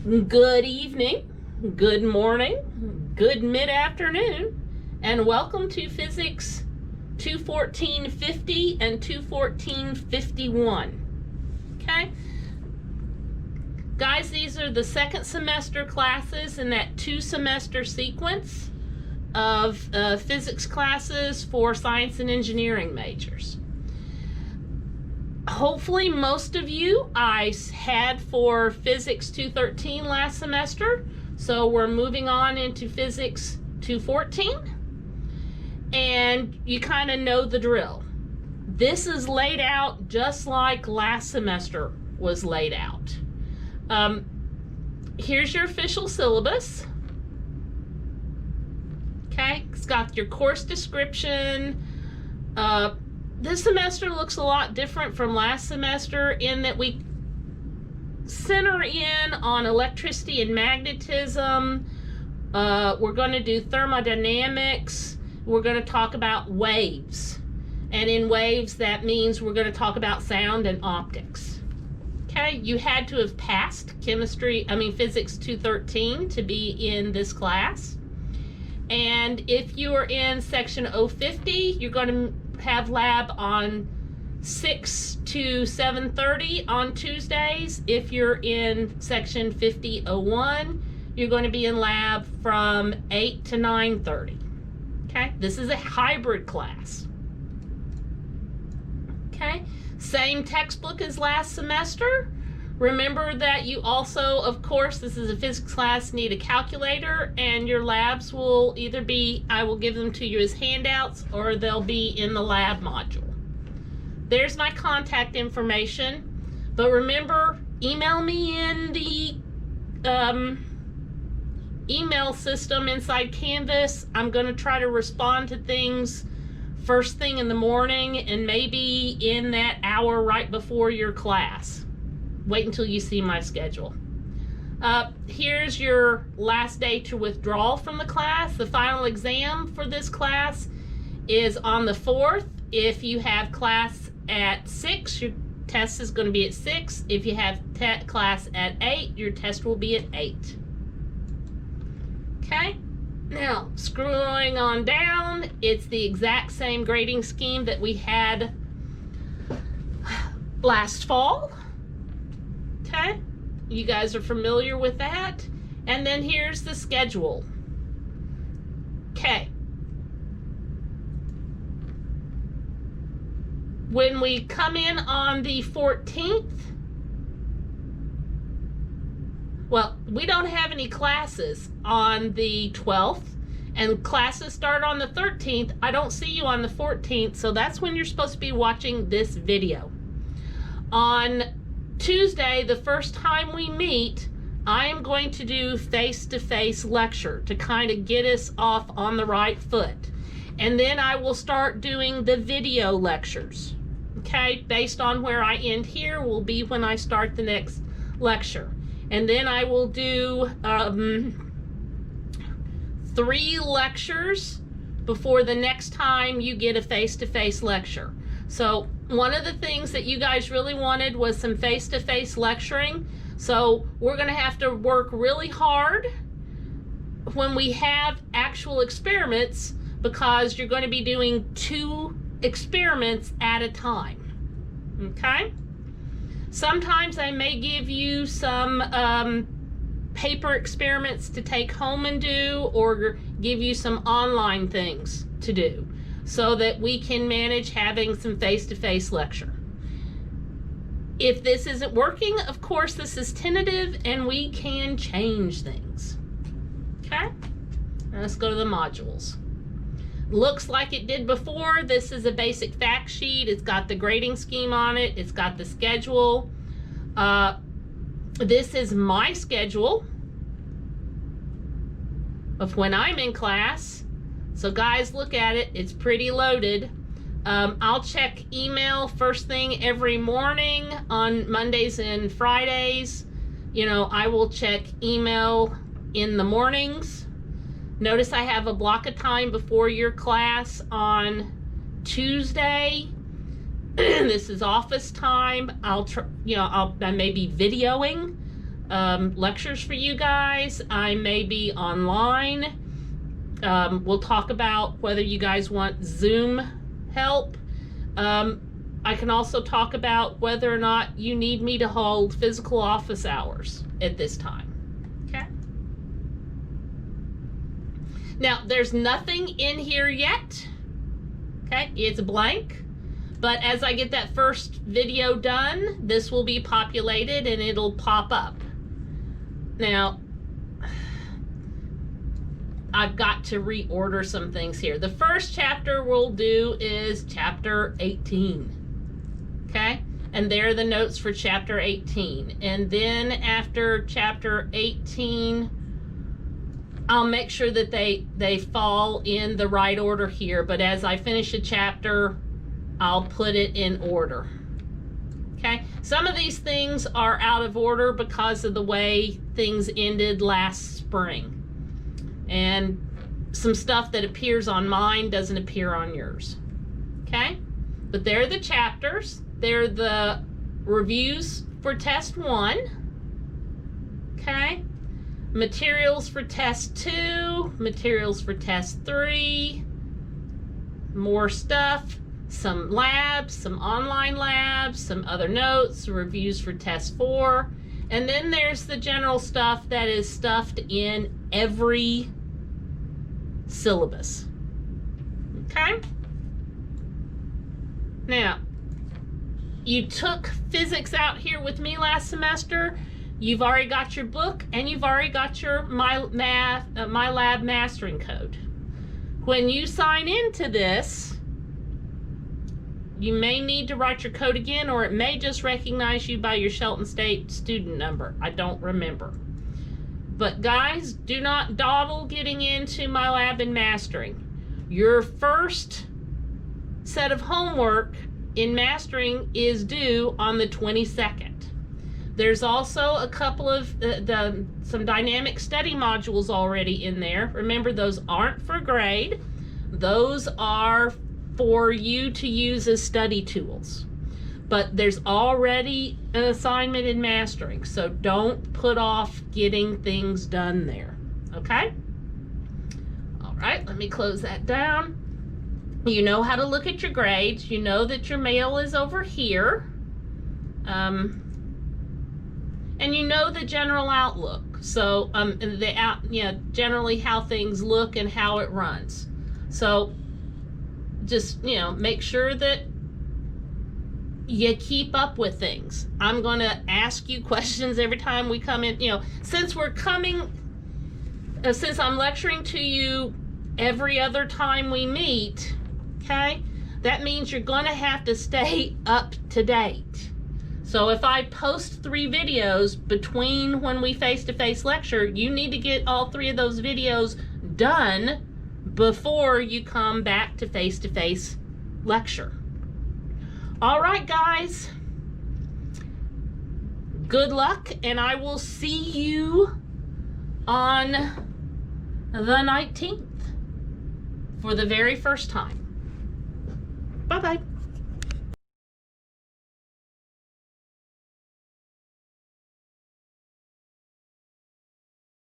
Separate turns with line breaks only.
Good evening, good morning, good mid-afternoon, and welcome to Physics 214.50 and 214.51. Okay? Guys, these are the second semester classes in that two-semester sequence of physics classes for science and engineering majors. Hopefully most of you I had for Physics 213 last semester, so we're moving on into Physics 214, and you kind of know the drill. This is laid out just like last semester was laid out. Here's your official syllabus. Okay, it's got your course description. This semester looks a lot different from last semester in that we center in on electricity and magnetism. We're going to do thermodynamics. We're going to talk about waves. And in waves, that means we're going to talk about sound and optics. Okay, you had to have passed Physics 213 to be in this class. And if you are in section 050, you're going to have lab on 6 to 7:30 on Tuesdays. If you're in section 5001, you're going to be in lab from 8 to 9:30. Okay, this is a hybrid class. Okay, same textbook as last semester. Remember that you also, of course, this is a physics class, need a calculator, and your labs will either be, I will give them to you as handouts, or they'll be in the lab module. There's my contact information, but remember, email me in the email system inside Canvas. I'm going to try to respond to things first thing in the morning and maybe in that hour right before your class. Wait until you see my schedule. Here's your last day to withdraw from the class. The final exam for this class is on the 4th. If you have class at 6, your test is going to be at 6. If you have class at 8, your test will be at 8. Okay? Now, scrolling on down, it's the exact same grading scheme that we had last fall. Okay, you guys are familiar with that. And then here's the schedule. Okay. When we come in on the 14th, well, we don't have any classes on the 12th, and classes start on the 13th. I don't see you on the 14th, so that's when you're supposed to be watching this video. On Tuesday, the first time we meet, I am going to do face-to-face lecture to kind of get us off on the right foot. And then I will start doing the video lectures. Okay, based on where I end here will be when I start the next lecture. And then I will do 3 lectures before the next time you get a face-to-face lecture. So one of the things that you guys really wanted was some face-to-face lecturing. So we're going to have to work really hard when we have actual experiments, because you're going to be doing 2 experiments at a time. Okay? Sometimes I may give you some paper experiments to take home and do, or give you some online things to do, so that we can manage having some face-to-face lecture. If this isn't working, of course, this is tentative and we can change things. Okay? Now let's go to the modules. Looks like it did before. This is a basic fact sheet. It's got the grading scheme on it. It's got the schedule. This is my schedule of when I'm in class. So guys, look at it. It's pretty loaded. I'll check email first thing every morning on Mondays and Fridays. You know, I will check email in the mornings. Notice I have a block of time before your class on Tuesday. This is office time. I may be videoing lectures for you guys. I may be online. We'll talk about whether you guys want Zoom help. I can also talk about whether or not you need me to hold physical office hours at this time. Okay. Now, there's nothing in here yet. Okay, it's blank. But as I get that first video done, this will be populated and it'll pop up. Now, I've got to reorder some things here. The first chapter we'll do is chapter 18. Okay? And there are the notes for chapter 18. And then after chapter 18, I'll make sure that they fall in the right order here. But as I finish a chapter, I'll put it in order. Okay? Some of these things are out of order because of the way things ended last spring. And some stuff that appears on mine doesn't appear on yours. Okay? But they're the chapters. They're the reviews for test 1. Okay? Materials for test 2. Materials for test 3. More stuff. Some labs, some online labs, some other notes, reviews for test 4. And then there's the general stuff that is stuffed in every syllabus. Okay? Now, you took physics out here with me last semester. You've already got your book and you've already got your MyLab mastering code. When you sign into this, you may need to write your code again, or it may just recognize you by your Shelton State student number. I don't remember. But guys, do not dawdle getting into MyLab and mastering. Your first set of homework in mastering is due on the 22nd. There's also a couple of some dynamic study modules already in there. Remember, those aren't for grade. Those are for you to use as study tools. But there's already an assignment in mastering, so don't put off getting things done there. Okay? All right, let me close that down. You know how to look at your grades. You know that your mail is over here. And you know the general outlook. So generally how things look and how it runs. So just, make sure that you keep up with things. I'm going to ask you questions every time we come in. Since I'm lecturing to you every other time we meet, okay, that means you're going to have to stay up to date. So if I post 3 videos between when we face-to-face lecture, you need to get all 3 of those videos done before you come back to face-to-face lecture. All right, guys. Good luck, and I will see you on the 19th for the very first time. Bye-bye.